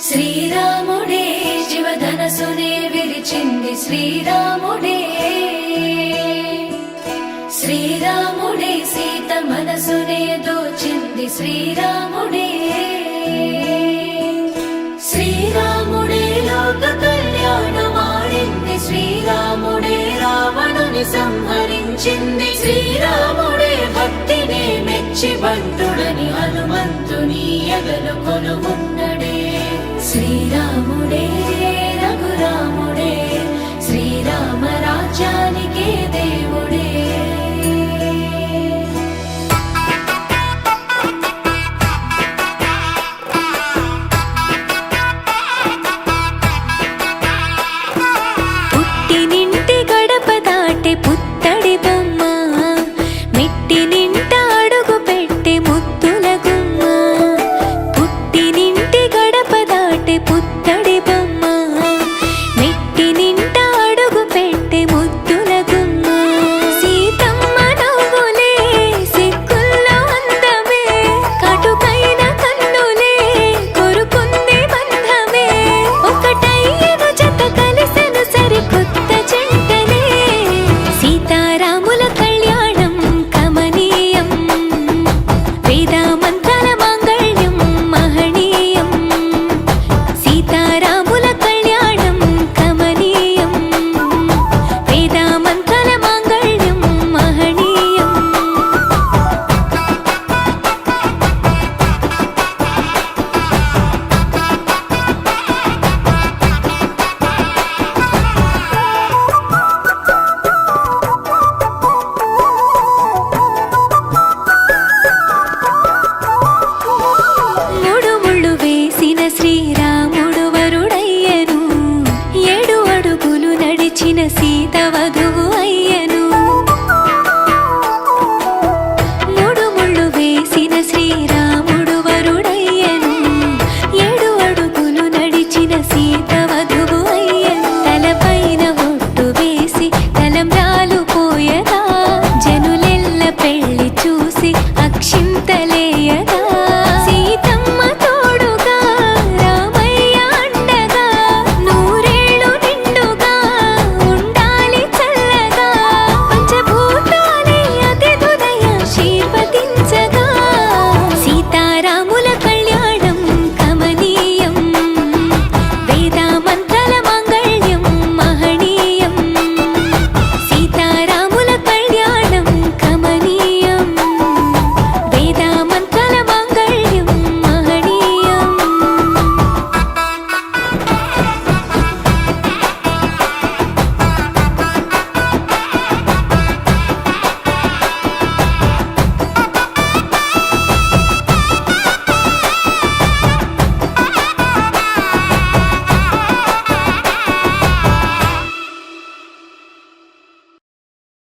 శ్రీరాముడే జీవధనసునే విరిచింది శ్రీరాముడే, శ్రీరాముడే సీత మనసునే దోచింది శ్రీరాముడే, శ్రీరాముడే లోక కళ్యాణమాడింది శ్రీరాముడే, రావణుని సంహరించింది శ్రీరాముడే, భక్తినే మెచ్చి బంటుడని హనుమంతుని ఎగలు కొలువున్నడే. శ్రీరాముడే రఘురాముడే శ్రీరామ రాజ్యానికే దేవుడే. పుట్టినింటి గడప దాటే పుత్తడి బొమ్మ, మెట్టినింట అడుగు పెట్టే ముద్దుల గుమ్మ. పుట్టినింటి గడప దాటే పుత్తడి బొమ్మ, మెట్టినింట అడుగు పెట్టే ముద్దుల గుమ్మ. సీతమ్మ నవ్వులే సిగ్గుల్లో అందమే, కటుకైన కన్నులే కొరుకుంది బంధమే. ఒకటయ్యను జత కలిసెను సరికొత్త జంటనే, సీతారాముల కళ్యాణం కమనీయం, వేదమంత్రాల మాంగళ్యం మహనీయం. సీతారాముల కళ్యాణం కమనీయం, వేదమంత్రాల మాంగళ్యం మహనీయం. మూడు ముళ్ళు వేసిన శ్రీరాముడు వరుడయ్యను, 7 అడుగులు నడిచిన సీత వధు